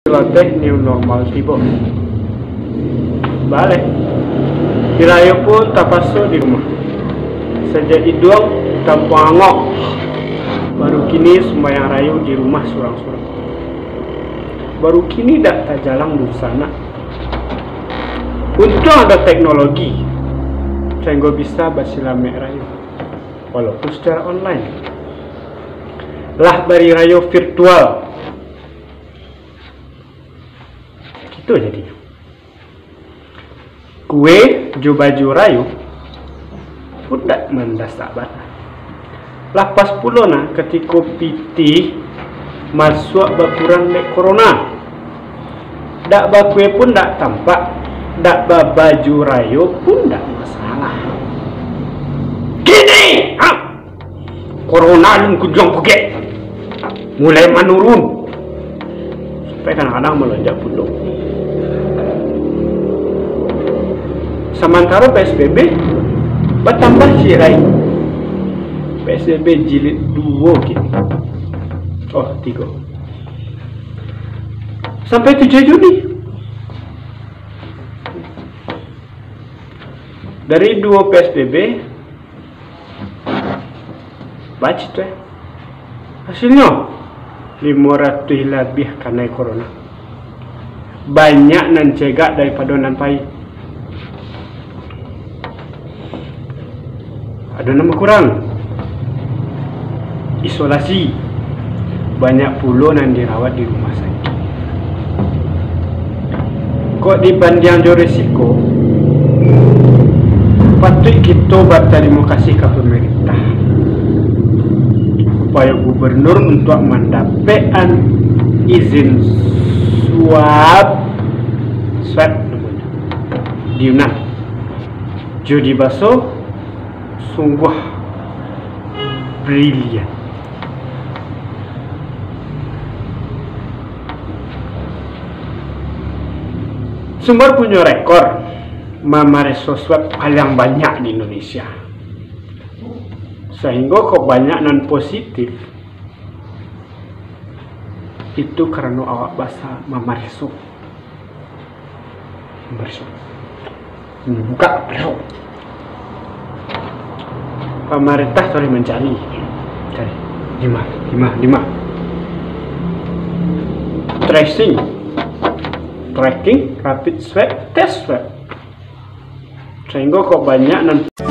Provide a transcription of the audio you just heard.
Teh new normal tiba balik dirayo pun tapaso di rumah sejak iduang tanpa angok baru kini sembahyang rayu di rumah surang-surang baru kini dak tajalang di sana. Untung ada teknologi sehingga bisa basilame rayu walaupun secara online lah bari rayu virtual itu jadinya. Kue jo baju rayu udah mendasabat lapas pulona ketika piti masuk bakuran dek corona dak bakue pun dak tampak dak baju rayu pun dak masalah gini corona lung kujong kuge mulai menurun sampai kadang-kadang melonjak pulung. Sementara PSBB bertambah cirai. PSBB jilid 2 gini. Oh, 3. Sampai 7 Juni. Dari 2 PSBB baca tuh. Hasilnya 500 lebih karena corona. Banyak nan cegak daripada nan pahit. Ada nama kurang isolasi banyak puluh yang dirawat di rumah sakit. Kok dibanding jo risiko patut kita berterima kasih ke pemerintah upaya gubernur untuk mendapatkan izin swab di Yunnan Jody Baso sungguh brilian. Sumber punya rekor memeriksa swab paling banyak di Indonesia, sehingga kok banyak non positif itu karena awak bahasa memeriksa buka pemerintah sorry mencari lima tracing tracking rapid swab test swab sehingga kok banyak nanti